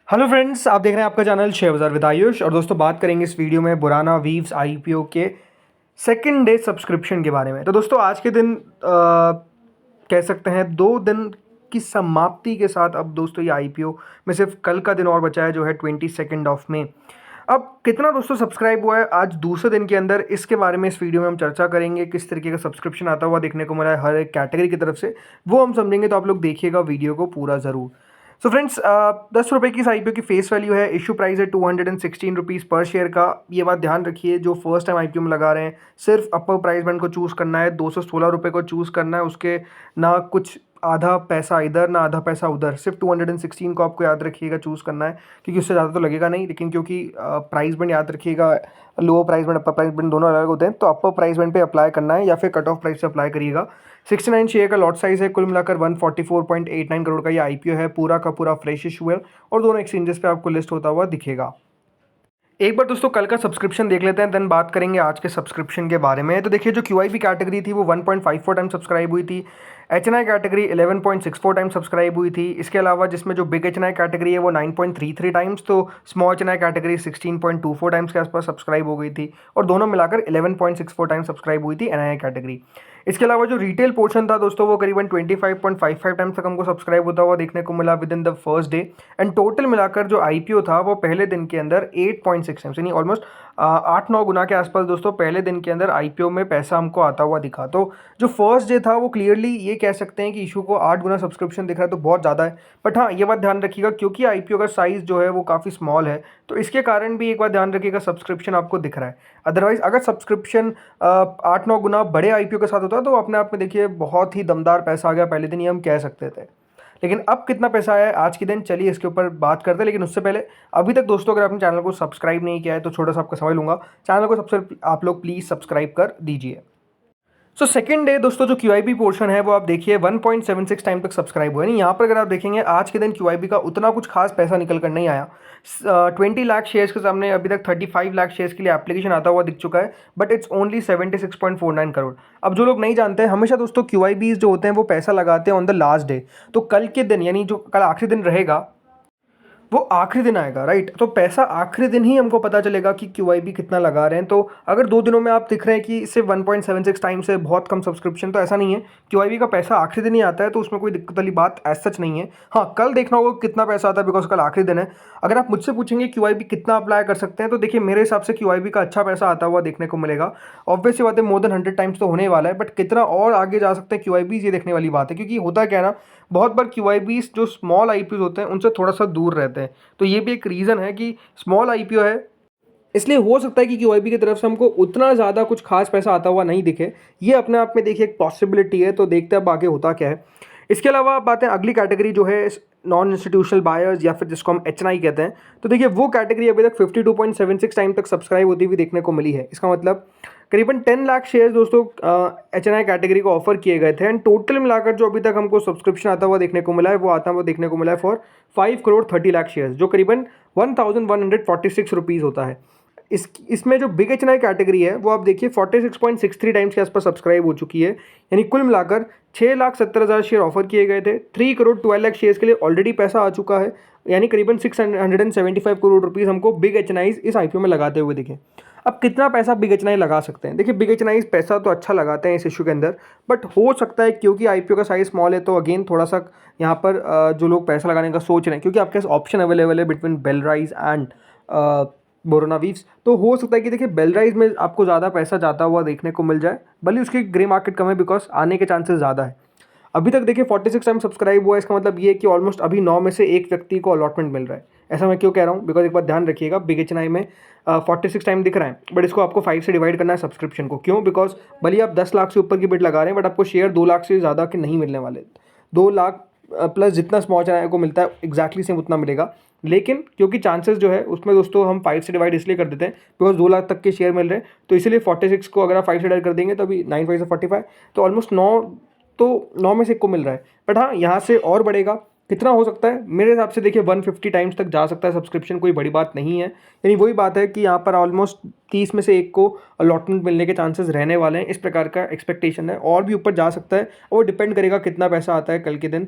Hello friends, आप देख रहे हैं आपका चैनल शेयर बाजार विद आयुष। और दोस्तों, बात करेंगे इस वीडियो में बुराना वीव्स आईपीओ के सेकंड डे सब्सक्रिप्शन के बारे में। तो दोस्तों, आज के दिन कह सकते हैं 2 दिन की समाप्ति के साथ अब दोस्तों ये आईपीओ में सिर्फ कल का दिन और बचा है, जो है 22 ऑफ में। अब कितना दोस्तों सब्सक्राइब हुआ है आज दूसरे दिन के अंदर, इसके बारे में इस वीडियो में हम चर्चा करेंगे। किस तरीके का सब्सक्रिप्शन आता हुआ देखने को मिला है हर एक कैटेगरी की तरफ से, वो हम समझेंगे। तो आप लोग देखिएगा वीडियो को पूरा ज़रूर। सो फ्रेंड्स, 10 रुपये की इस आईपीओ की फेस वैल्यू है। इशू प्राइस है 216 रुपीज़ पर शेयर का। ये बात ध्यान रखिए, जो फर्स्ट टाइम आईपीओ में लगा रहे हैं, सिर्फ अपर प्राइस बैंड को चूज़ करना है, 216 रुपये को चूज़ करना है। उसके ना कुछ आधा पैसा इधर ना आधा पैसा उधर, सिर्फ 216 को आपको याद रखिएगा चूज़ करना है, क्योंकि उससे ज़्यादा तो लगेगा नहीं। लेकिन क्योंकि प्राइस बैंड याद रखिएगा, लोअर प्राइस बैंड अपर प्राइस बैंड दोनों अलग होते हैं, तो अपर प्राइस बैंड पे अप्लाई करना है या फिर कट ऑफ प्राइस से अप्लाई करिएगा। 69 शेयर का लॉट साइज है, कुल मिलाकर 144.89 करोड़ का ये आईपीओ है। पूरा का पूरा फ्रेश इशू है और दोनों एक्सचेंजेस पे आपको लिस्ट होता हुआ दिखेगा। एक बार दोस्तों कल का सब्सक्रिप्शन देख लेते हैं, देन बात करेंगे आज के सब्सक्रिप्शन के बारे में। तो देखिए, जो क्यूआईबी कैटेगरी थी वो 1.54 टाइम सब्सक्राइब हुई थी। एचएनआई कैटेगरी 11.64 टाइम सब्सक्राइब हुई थी। इसके अलावा जिसमें जो बिग एचएनआई कैटेगरी है वो 9.33 टाइम्स, तो स्मॉल एचएनआई कैटेगरी 16.24 टाइम्स के आसपास सब्सक्राइब हो गई थी। और दोनों मिलाकर 11.64 टाइम सब्सक्राइब हुई थी एनआईआई कैटेगरी। इसके अलावा जो रिटेल पोर्शन था दोस्तों, वो करीबन 25.55 टाइम्स तक हमको सब्सक्राइब होता हुआ देखने को मिला with in the first day. And total मिलाकर जो आईपीओ था वो पहले दिन के अंदर 8.6 टाइम्स, यानी ऑलमोस्ट 8-9 गुना के आसपास दोस्तों पहले दिन के अंदर आईपीओ में पैसा हमको आता हुआ दिखा। तो जो फर्स्ट डे था वो क्लियरली ये कह सकते हैं कि इशू को 8 गुना सब्सक्रिप्शन दिख रहा है, तो बहुत ज़्यादा है। बट हाँ, ये बात ध्यान रखिएगा, क्योंकि आईपीओ का साइज़ जो है वो काफ़ी स्मॉल है, तो इसके कारण भी एक बात ध्यान रखिएगा, सब्सक्रिप्शन आपको दिख रहा है। अदरवाइज अगर सब्सक्रिप्शन 8-9 गुना बड़े आईपीओ के साथ होता है तो अपने आप में देखिए बहुत ही दमदार पैसा आ गया पहले दिन, ये हम कह सकते थे। लेकिन अब कितना पैसा आया है आज के दिन, चलिए इसके ऊपर बात करते हैं। लेकिन उससे पहले अभी तक दोस्तों अगर आपने चैनल को सब्सक्राइब नहीं किया है तो छोटा सा आपका समझ लूँगा, चैनल को सबसे आप लोग प्लीज़ सब्सक्राइब कर दीजिए। सो सेकंड डे दोस्तों जो क्यूआईबी पोर्शन है वो आप देखिए 1.76 टाइम तक सब्सक्राइब हुआ है। नहीं, यहाँ पर अगर आप देखेंगे आज के दिन क्यूआईबी का उतना कुछ खास पैसा निकल कर नहीं आया। 20 लाख शेयर्स के सामने अभी तक 35 लाख शेयर्स के लिए एप्लीकेशन आता हुआ दिख चुका है, बट इट्स ओनली 76.49 करोड़। अब जो लोग नहीं जानते हैं, हमेशा दोस्तों क्यूआईबीज जो होते हैं वो पैसा लगाते हैं ऑन द लास्ट डे। तो कल के दिन, यानी जो कल आखिरी दिन रहेगा, वो आखिरी दिन आएगा, राइट। तो पैसा आखिरी दिन ही हमको पता चलेगा कि क्यूआईबी कितना लगा रहे हैं। तो अगर 2 दिनों में आप दिख रहे हैं कि सिर्फ 1.76 टाइम से बहुत कम सब्सक्रिप्शन, तो ऐसा नहीं है। क्यूआईबी का पैसा आखिरी दिन ही आता है, तो उसमें कोई दिक्कत वाली बात एज सच नहीं है। हाँ, कल देखना होगा कितना पैसा आता है, बिकॉज कल आखिरी दिन है। अगर आप मुझसे पूछेंगे क्यूआईबी कितना अप्लाई कर सकते हैं, तो देखिए मेरे हिसाब से क्यूआईबी का अच्छा पैसा आता हुआ देखने को मिलेगा। ऑब्वियसली बात है, मोर देन 100 टाइम्स तो होने वाला है, बट कितना और आगे जा सकते हैं क्यूआईबी, ये देखने वाली बात है। क्योंकि होता क्या है ना, बहुत बार क्यूआईबीज जो स्मॉल आईपीओ होते हैं उनसे थोड़ा सा दूर रहते हैं। तो ये भी एक रीज़न है कि स्मॉल आईपीओ है, इसलिए हो सकता है कि क्यूआईबी की तरफ से हमको उतना ज़्यादा कुछ खास पैसा आता हुआ नहीं दिखे। ये अपने आप में देखिए एक पॉसिबिलिटी है, तो देखते हैं अब आगे होता क्या है। इसके अलावा बातें अगली कैटेगरी जो है नॉन इंस्टीट्यूशनल बायर्स या फिर जिसको हम एचएनआई कहते हैं, तो देखिए वो कैटेगरी अभी तक 52.76 टाइम तक सब्सक्राइब होती हुई देखने को मिली है। इसका मतलब करीबन 10 लाख शेयर्स दोस्तों एचएनआई कैटेगरी को ऑफर किए गए थे। एंड टोटल मिलाकर जो अभी तक हमको सब्सक्रिप्शन आता हुआ देखने को मिला है, वो आता हुआ देखने को मिला है फॉर 5 करोड़ 30 लाख शेयर्स, जो करीबन 1146 रुपीज़ होता है। इसमें जो बिग एचएनआई कैटेगरी है वो आप देखिए 46.63 टाइम्स के आसपास सब्सक्राइब हो चुकी है। यानी कुल मिलाकर 6,70,000 शेयर ऑफर किए गए थे। 3 करोड़ 12 लाख शेयर्स के लिए ऑलरेडी पैसा आ चुका है, यानी करीबन 675 करोड़ रुपीज़ हमको बिग एचएनआई इस आईपीओ में लगाते हुए दिखे। अब कितना पैसा बिग एचएनआई लगा सकते हैं? देखिए, बिग एचएनआई पैसा तो अच्छा लगाते हैं इस इशू के अंदर, बट हो सकता है क्योंकि आईपीओ का साइज स्मॉल है, तो अगेन थोड़ा सा यहाँ पर जो लोग पैसा लगाने का सोच रहे हैं, क्योंकि आपके पास ऑप्शन अवेलेबल है बिटवीन बेलराइज एंड बोरोना वीव्स, तो हो सकता है कि देखिए बेलराइज में आपको ज़्यादा पैसा जाता हुआ देखने को मिल जाए, भले उसकी ग्रे मार्केट कम है, बिकॉज आने के चांसेस ज़्यादा है। अभी तक देखिए 46 टाइम सब्सक्राइब हुआ है, इसका मतलब ये है कि ऑलमोस्ट अभी 9 में से 1 व्यक्ति को अलॉटमेंट मिल रहा है। ऐसा मैं क्यों कह रहा हूँ, बिकॉज एक बात ध्यान रखिएगा, बिग एचएनआई में 46 टाइम दिख रहा है, बट इसको आपको 5 से डिवाइड करना है सब्सक्रिप्शन को। क्यों? बिकॉज भले आप 10 लाख से ऊपर की बिड लगा रहे हैं, बट आपको शेयर 2 लाख से ज़्यादा के नहीं मिलने वाले। 2 लाख प्लस जितना स्मॉल चैनल को मिलता है एग्जैक्टली सेम उतना मिलेगा। लेकिन क्योंकि चांसेस जो है उसमें दोस्तों हम 5 से डिवाइड इसलिए कर देते हैं बिकॉज 2 लाख तक के शेयर मिल रहे हैं, तो इसीलिए 46 को अगर आप 5 से डिवाइड कर देंगे तो अभी 9 5 से 45, तो ऑलमोस्ट 9, तो 9 में से 1 को मिल रहा है। बट हाँ, यहाँ से और बढ़ेगा, कितना हो सकता है मेरे हिसाब से, देखिए 150 टाइम्स तक जा सकता है सब्सक्रिप्शन, कोई बड़ी बात नहीं है। यानी वही बात है कि यहाँ पर ऑलमोस्ट 30 में से एक को अलॉटमेंट मिलने के चांसेस रहने वाले हैं, इस प्रकार का एक्सपेक्टेशन है। और भी ऊपर जा सकता है, और डिपेंड करेगा कितना पैसा आता है कल के दिन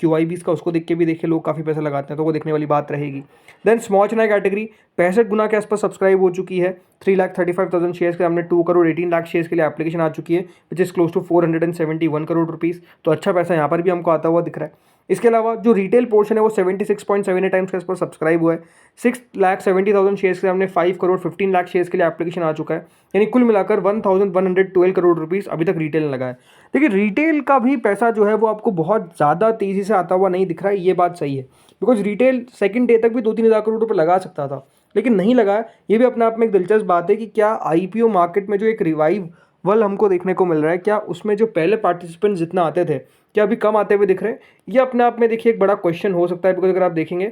QIBs का, उसको देख के भी देखिए लोग काफ़ी पैसा लगाते हैं, तो वो देखने वाली बात रहेगी। देन स्मॉल चैनल कैटेगरी 65 गुना के आसपास सब्सक्राइब हो चुकी है। 3,35,000 शेयर्स के सामने 2 करोड़ 18 लाख शेयर्स के लिए एप्लीकेशन आ चुकी है, which is close to 471 crore rupees. तो अच्छा पैसा यहाँ पर भी हमको आता हुआ दिख रहा है। इसके अलावा जो रिटेल पोर्शन है वो 76.78 टाइम्स के आसपास सब्सक्राइब हुआ है। 6,70,000 शेयर्स के सामने 5 करोड़ 15 लाख शेयर्स के लिए एप्लीकेशन आ चुका है। यानी कुल मिलाकर 1,112 करोड़ रुपीज़ अभी तक रिटेल ने लगा है। देखिए रिटेल का भी पैसा जो है वो आपको बहुत ज़्यादा तेज़ी से आता हुआ नहीं दिख रहा है, ये बात सही है। बिकॉज रिटेल सेकंड डे तक भी 2-3 हज़ार करोड़ रुपये लगा सकता था, लेकिन नहीं लगा। ये भी अपने आप में एक दिलचस्प बात है कि क्या IPO मार्केट में जो एक रिवाइवल हमको देखने को मिल रहा है, क्या उसमें जो पहले पार्टिसिपेंट जितना आते थे क्या अभी कम आते हुए दिख रहे हैं? ये अपने आप में देखिए एक बड़ा क्वेश्चन हो सकता है। बिकॉज अगर आप देखेंगे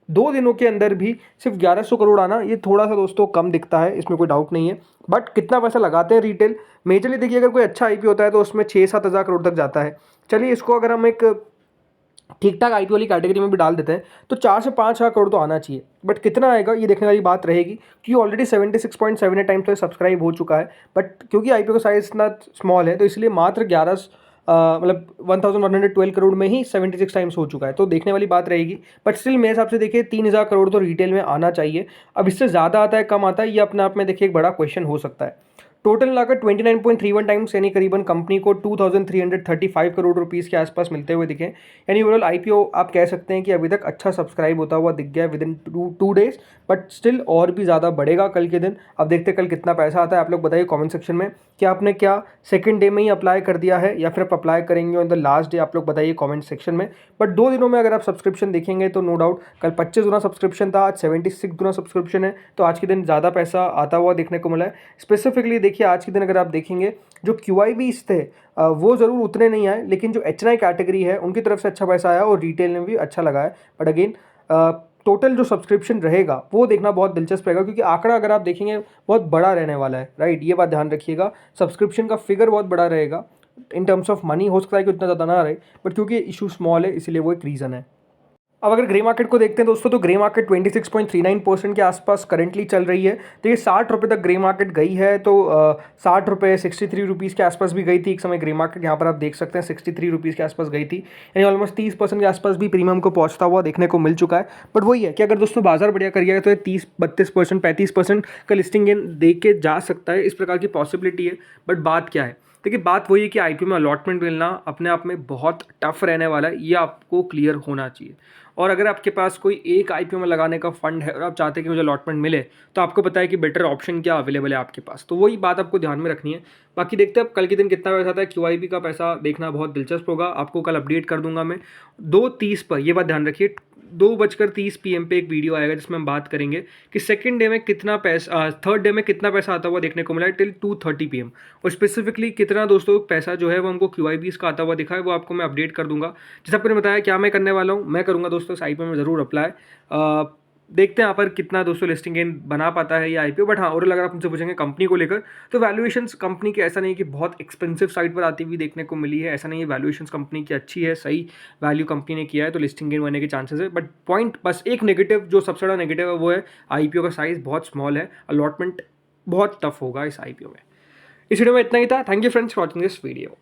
2 दिनों के अंदर भी सिर्फ 1100 करोड़ आना, ये थोड़ा सा दोस्तों कम दिखता है, इसमें कोई डाउट नहीं है। बट कितना पैसा लगाते हैं रिटेल मेजरली, देखिए अगर कोई अच्छा IPO होता है तो उसमें 6-7 हज़ार करोड़ तक जाता है। चलिए इसको अगर हम एक ठीक ठाक IPO वाली कैटेगरी में भी डाल देते हैं तो 4 से 5 हज़ार करोड़ तो आना चाहिए। बट कितना आएगा ये देखने वाली बात रहेगी, क्योंकि ऑलरेडी 76.78 टाइम्स तो सब्सक्राइब हो चुका है। बट क्योंकि IPO का साइज इतना स्मॉल है तो इसलिए मात्र 1112 करोड़ में ही 76 टाइम्स हो चुका है, तो देखने वाली बात रहेगी। बट स्टिल मेरे हिसाब से देखिए 3,000 करोड़ तो रिटेल में आना चाहिए। अब इससे ज़्यादा आता है कम आता है, ये अपने आप में देखिए एक बड़ा क्वेश्चन हो सकता है। टोटल मिलाकर 29.31 टाइम्स यानी करीबन कंपनी को 2,335 करोड़ रुपीज़ के आसपास मिलते हुए दिखे। यानी ओवरऑल IPO आप कह सकते हैं कि अभी तक अच्छा सब्सक्राइब होता हुआ दिख गया with in 2 days. But still और भी ज़्यादा बढ़ेगा कल के दिन। अब देखते हैं कल कितना पैसा आता है। आप लोग बताइए कमेंट सेक्शन में कि आपने क्या सेकंड डे में ही अप्लाई कर दिया है या फिर आप अप्लाई करेंगे ऑन द लास्ट डे, आप लोग बताइए कमेंट सेक्शन में। बट 2 दिनों में अगर आप सब्सक्रिप्शन देखेंगे तो नो डाउट कल 25 गुना सब्सक्रिप्शन था, आज 76 गुना सब्सक्रिप्शन है, तो आज के दिन ज़्यादा पैसा आता हुआ देखने को मिला है। स्पेसिफिकली देखिए आज के दिन अगर आप देखेंगे जो QIBs थे वो ज़रूर उतने नहीं आए, लेकिन जो HNI कैटेगरी है उनकी तरफ से अच्छा पैसा आया और रिटेल में भी अच्छा लगा है। बट अगेन टोटल जो सब्सक्रिप्शन रहेगा वो देखना बहुत दिलचस्प रहेगा, क्योंकि आंकड़ा अगर आप देखेंगे बहुत बड़ा रहने वाला है, राइट। ये बात ध्यान रखिएगा, सब्सक्रिप्शन का फिगर बहुत बड़ा रहेगा। इन टर्म्स ऑफ मनी हो सकता है कि उतना ज़्यादा ना रहे, बट क्योंकि इशू स्मॉल है इसीलिए वो एक रीज़न है। अब अगर ग्रे मार्केट को देखते हैं दोस्तों तो ग्रे मार्केट 26.39% के आसपास करंटली चल रही है। तो ये 60 रुपये तक ग्रे मार्केट गई है, तो 60 रुपये 63 रुपीज़ के आसपास भी गई थी एक समय ग्रे मार्केट। यहाँ पर आप देख सकते हैं 63 रुपीज़ के आसपास गई थी, यानी ऑलमोस्ट 30% के आसपास भी प्रीमियम को पहुँचता हुआ देखने को मिल चुका है। बट वही है कि अगर दोस्तों बाजार बढ़िया करिएगा तो ये 30-32% 35% का लिस्टिंग गेन देख के जा सकता है, इस प्रकार की पॉसिबिलिटी है। बट बात क्या है, देखिए बात वही है कि IPO में अलॉटमेंट मिलना अपने आप में बहुत टफ रहने वाला है, ये आपको क्लियर होना चाहिए। और अगर आपके पास कोई एक IPO में लगाने का फंड है और आप चाहते हैं कि मुझे अलॉटमेंट मिले, तो आपको पता है कि बेटर ऑप्शन क्या अवेलेबल है आपके पास, तो वही बात आपको ध्यान में रखनी है। बाकी देखते हैं अब कल के दिन कितना पैसा आता है। QIB का पैसा देखना बहुत दिलचस्प होगा, आपको कल अपडेट कर दूंगा मैं 2:30 पर। ये बात ध्यान रखिए 2:30 PM पे एक वीडियो आएगा जिसमें हम बात करेंगे कि सेकंड डे में कितना पैसा, थर्ड डे में कितना पैसा आता हुआ देखने को मिला है टिल 2:30 PM, और स्पेसिफिकली कितना दोस्तों पैसा जो है वो हमको QIBs का आता हुआ दिखा है वो आपको मैं अपडेट कर दूंगा। जैसे आपने बताया क्या मैं करने वाला हूँ, मैं करूँगा दोस्तों इस IPO में ज़रूर अप्लाई। देखते हैं यहाँ पर कितना दोस्तों लिस्टिंग गेन बना पाता है ये IPO। बट हाँ, और अगर आप मुझसे पूछेंगे कंपनी को लेकर तो वैल्यूएशंस कंपनी की ऐसा नहीं कि बहुत एक्सपेंसिव साइड पर आती हुई देखने को मिली है, ऐसा नहीं है। वैल्यूएशंस कंपनी की अच्छी है, सही वैल्यू कंपनी ने किया है, तो लिस्टिंग गेन बनने के चांसेस है। बट पॉइंट बस एक नेगेटिव, जो सबसे बड़ा नेगेटिव है वो है IPO का साइज़ बहुत स्मॉल है, अलॉटमेंट बहुत टफ होगा इस IPO में। इस वीडियो में इतना ही था। Thank you friends for watching this video.